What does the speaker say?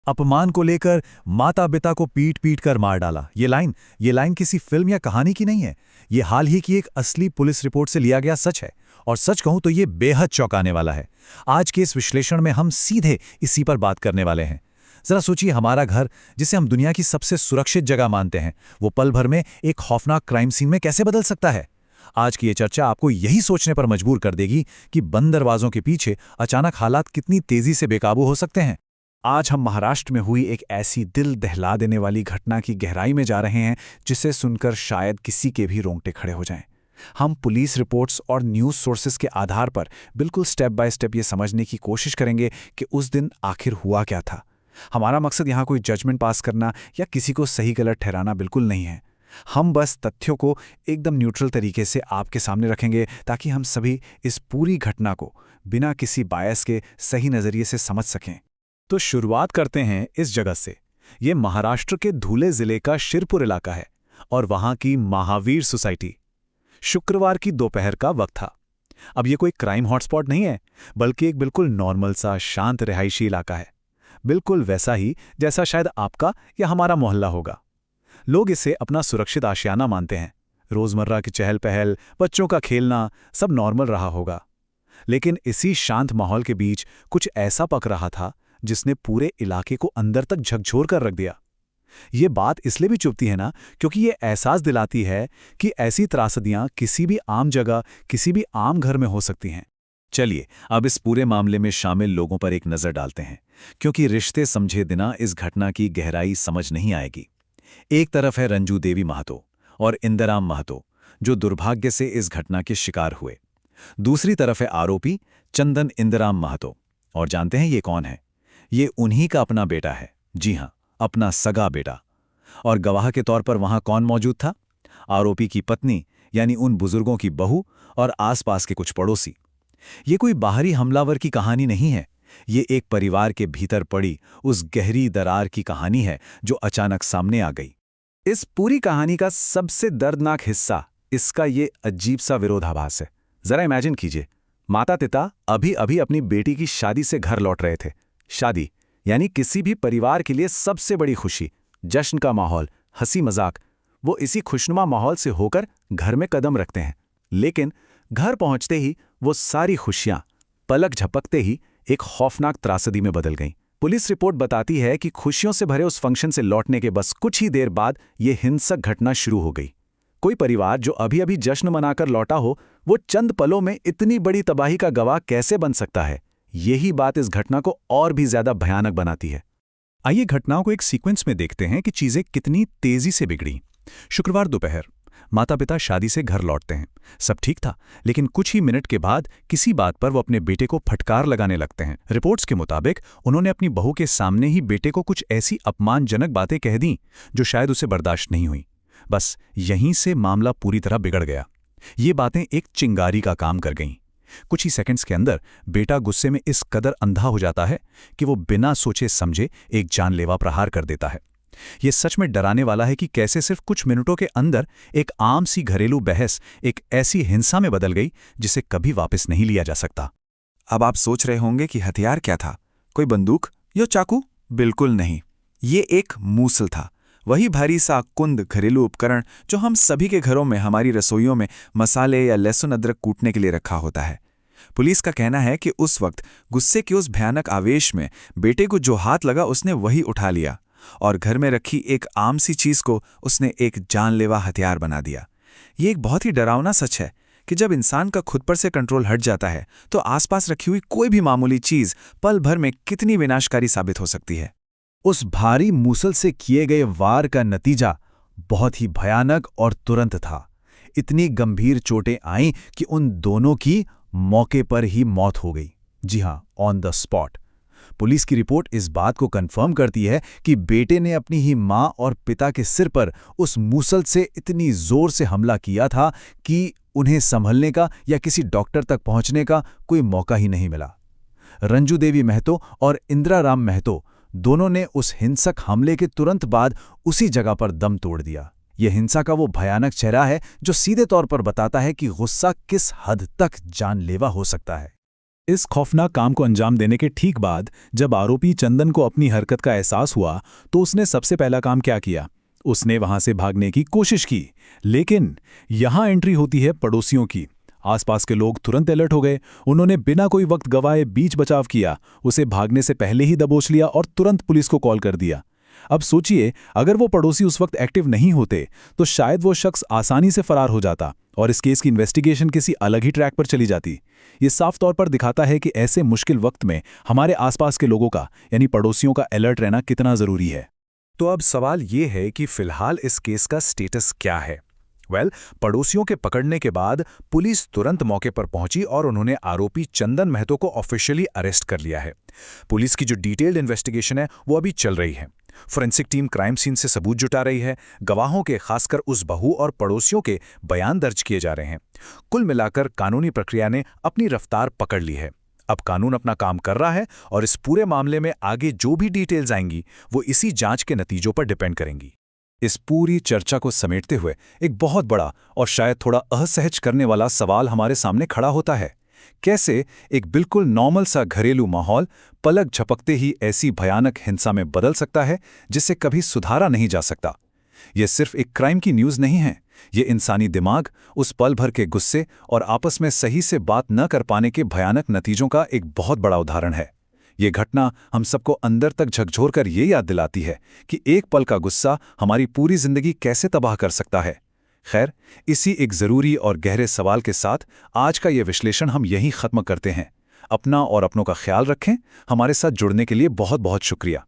अपमान को लेकर माता पिता को पीट पीट कर मार डाला। ये लाइन किसी फिल्म या कहानी की नहीं है। ये हाल ही की एक असली पुलिस रिपोर्ट से लिया गया सच है। और सच कहूं तो ये बेहद चौंकाने वाला है। आज के इस विश्लेषण में हम सीधे इसी पर बात करने वाले हैं। जरा सोचिए, हमारा घर, जिसे हम दुनिया की सबसे सुरक्षित जगह मानते हैं, वो पल भर में एक खौफनाक क्राइम सीन में कैसे बदल सकता है। आज की ये चर्चा आपको यही सोचने पर मजबूर कर देगी कि बंद दरवाजों के पीछे अचानक हालात कितनी तेजी से बेकाबू हो सकते हैं। आज हम महाराष्ट्र में हुई एक ऐसी दिल दहला देने वाली घटना की गहराई में जा रहे हैं जिसे सुनकर शायद किसी के भी रोंगटे खड़े हो जाएं। हम पुलिस रिपोर्ट्स और न्यूज़ सोर्सेस के आधार पर बिल्कुल स्टेप बाय स्टेप ये समझने की कोशिश करेंगे कि उस दिन आखिर हुआ क्या था। हमारा मकसद यहाँ कोई जजमेंट पास करना या किसी को सही गलत ठहराना बिल्कुल नहीं है। हम बस तथ्यों को एकदम न्यूट्रल तरीके से आपके सामने रखेंगे ताकि हम सभी इस पूरी घटना को बिना किसी बायस के सही नज़रिए से समझ सकें। तो शुरुआत करते हैं इस जगह से। ये महाराष्ट्र के धुले जिले का शिरपुर इलाका है और वहां की महावीर सोसाइटी। शुक्रवार की दोपहर का वक्त था। अब ये कोई क्राइम हॉटस्पॉट नहीं है, बल्कि एक बिल्कुल नॉर्मल सा शांत रिहायशी इलाका है। बिल्कुल वैसा ही जैसा शायद आपका या हमारा मोहल्ला होगा। लोग इसे अपना सुरक्षित आशियाना मानते हैं। रोजमर्रा की चहल पहल, बच्चों का खेलना, सब नॉर्मल रहा होगा। लेकिन इसी शांत माहौल के बीच कुछ ऐसा पक रहा था जिसने पूरे इलाके को अंदर तक झकझोर कर रख दिया। ये बात इसलिए भी चुभती है ना, क्योंकि ये एहसास दिलाती है कि ऐसी त्रासदियां किसी भी आम जगह, किसी भी आम घर में हो सकती हैं। चलिए अब इस पूरे मामले में शामिल लोगों पर एक नज़र डालते हैं, क्योंकि रिश्ते समझे बिना इस घटना की गहराई समझ नहीं आएगी। एक तरफ है रंजू देवी महतो और इंदिराम महतो, जो दुर्भाग्य से इस घटना के शिकार हुए। दूसरी तरफ है आरोपी चंदन इंदिराम महतो। और जानते हैं ये कौन है? ये उन्हीं का अपना बेटा है। जी हां, अपना सगा बेटा। और गवाह के तौर पर वहां कौन मौजूद था? आरोपी की पत्नी, यानी उन बुजुर्गों की बहू और आसपास के कुछ पड़ोसी। ये कोई बाहरी हमलावर की कहानी नहीं है। ये एक परिवार के भीतर पड़ी उस गहरी दरार की कहानी है जो अचानक सामने आ गई। इस पूरी कहानी का सबसे दर्दनाक हिस्सा इसका ये अजीब सा विरोधाभास है। जरा इमेजिन कीजिए, माता पिता अभी अभी अपनी बेटी की शादी से घर लौट रहे थे। शादी यानी किसी भी परिवार के लिए सबसे बड़ी खुशी, जश्न का माहौल, हंसी मजाक। वो इसी खुशनुमा माहौल से होकर घर में कदम रखते हैं। लेकिन घर पहुंचते ही वो सारी खुशियां पलक झपकते ही एक खौफनाक त्रासदी में बदल गईं। पुलिस रिपोर्ट बताती है कि खुशियों से भरे उस फंक्शन से लौटने के बस कुछ ही देर बाद ये हिंसक घटना शुरू हो गई। कोई परिवार जो अभी अभी जश्न मनाकर लौटा हो, वो चंद पलों में इतनी बड़ी तबाही का गवाह कैसे बन सकता है? यही बात इस घटना को और भी ज्यादा भयानक बनाती है। आइए घटनाओं को एक सीक्वेंस में देखते हैं कि चीजें कितनी तेजी से बिगड़ी। शुक्रवार दोपहर, माता पिता शादी से घर लौटते हैं। सब ठीक था, लेकिन कुछ ही मिनट के बाद किसी बात पर वो अपने बेटे को फटकार लगाने लगते हैं। रिपोर्ट्स के मुताबिक उन्होंने अपनी बहू के सामने ही बेटे को कुछ ऐसी अपमानजनक बातें कह दी जो शायद उसे बर्दाश्त नहीं हुई। बस यहीं से मामला पूरी तरह बिगड़ गया। ये बातें एक चिंगारी का काम कर गईं। कुछ ही सेकंड्स के अंदर बेटा गुस्से में इस कदर अंधा हो जाता है कि वो बिना सोचे समझे एक जानलेवा प्रहार कर देता है। ये सच में डराने वाला है कि कैसे सिर्फ कुछ मिनटों के अंदर एक आम सी घरेलू बहस एक ऐसी हिंसा में बदल गई जिसे कभी वापस नहीं लिया जा सकता। अब आप सोच रहे होंगे कि हथियार क्या था? कोई बंदूक या चाकू? बिल्कुल नहीं। ये एक मूसल था। वही भारी सा कुंद घरेलू उपकरण जो हम सभी के घरों में हमारी रसोइयों में मसाले या लहसुन अदरक कूटने के लिए रखा होता है। पुलिस का कहना है कि उस वक्त गुस्से के उस भयानक आवेश में बेटे को जो हाथ लगा उसने वही उठा लिया और घर में रखी एक आम सी चीज को उसने एक जानलेवा हथियार बना दिया। ये एक बहुत ही डरावना सच है कि जब इंसान का खुद पर से कंट्रोल हट जाता है तो आसपास रखी हुई कोई भी मामूली चीज पल भर में कितनी विनाशकारी साबित हो सकती है। उस भारी मूसल से किए गए वार का नतीजा बहुत ही भयानक और तुरंत था। इतनी गंभीर चोटें आईं कि उन दोनों की मौके पर ही मौत हो गई। जी हां, ऑन द स्पॉट। पुलिस की रिपोर्ट इस बात को कंफर्म करती है कि बेटे ने अपनी ही मां और पिता के सिर पर उस मूसल से इतनी जोर से हमला किया था कि उन्हें संभलने का या किसी डॉक्टर तक पहुंचने का कोई मौका ही नहीं मिला। रंजू देवी महतो और इंदिराराम महतो दोनों ने उस हिंसक हमले के तुरंत बाद उसी जगह पर दम तोड़ दिया। यह हिंसा का वो भयानक चेहरा है जो सीधे तौर पर बताता है कि गुस्सा किस हद तक जानलेवा हो सकता है। इस खौफनाक काम को अंजाम देने के ठीक बाद जब आरोपी चंदन को अपनी हरकत का एहसास हुआ तो उसने सबसे पहला काम क्या किया? उसने वहां से भागने की कोशिश की। लेकिन यहां एंट्री होती है पड़ोसियों की। आसपास के लोग तुरंत अलर्ट हो गए। उन्होंने बिना कोई वक्त गवाए बीच बचाव किया, उसे भागने से पहले ही दबोच लिया और तुरंत पुलिस को कॉल कर दिया। अब सोचिए, अगर वो पड़ोसी उस वक्त एक्टिव नहीं होते तो शायद वो शख्स आसानी से फरार हो जाता और इस केस की इन्वेस्टिगेशन किसी अलग ही ट्रैक पर चली जाती। ये साफ तौर पर दिखाता है कि ऐसे मुश्किल वक्त में हमारे आसपास के लोगों का यानी पड़ोसियों का अलर्ट रहना कितना जरूरी है। तो अब सवाल ये है कि फिलहाल इस केस का स्टेटस क्या है? पड़ोसियों के पकड़ने के बाद पुलिस तुरंत मौके पर पहुंची और उन्होंने आरोपी चंदन महतो को ऑफिशियली अरेस्ट कर लिया है। पुलिस की जो डिटेल्ड इन्वेस्टिगेशन है वो अभी चल रही है। फोरेंसिक टीम क्राइम सीन से सबूत जुटा रही है। गवाहों के, खासकर उस बहू और पड़ोसियों के बयान दर्ज किए जा रहे हैं। कुल मिलाकर कानूनी प्रक्रिया ने अपनी रफ्तार पकड़ ली है। अब कानून अपना काम कर रहा है और इस पूरे मामले में आगे जो भी डिटेल्स आएंगी वो इसी जांच के नतीजों पर डिपेंड करेंगी। इस पूरी चर्चा को समेटते हुए एक बहुत बड़ा और शायद थोड़ा असहज करने वाला सवाल हमारे सामने खड़ा होता है। कैसे एक बिल्कुल नॉर्मल सा घरेलू माहौल पलक झपकते ही ऐसी भयानक हिंसा में बदल सकता है जिसे कभी सुधारा नहीं जा सकता? यह सिर्फ एक क्राइम की न्यूज़ नहीं है। ये इंसानी दिमाग, उस पल भर के गुस्से और आपस में सही से बात न कर पाने के भयानक नतीजों का एक बहुत बड़ा उदाहरण है। ये घटना हम सबको अंदर तक झकझोर कर ये याद दिलाती है कि एक पल का गुस्सा हमारी पूरी जिंदगी कैसे तबाह कर सकता है। खैर, इसी एक ज़रूरी और गहरे सवाल के साथ आज का ये विश्लेषण हम यहीं ख़त्म करते हैं। अपना और अपनों का ख्याल रखें। हमारे साथ जुड़ने के लिए बहुत बहुत शुक्रिया।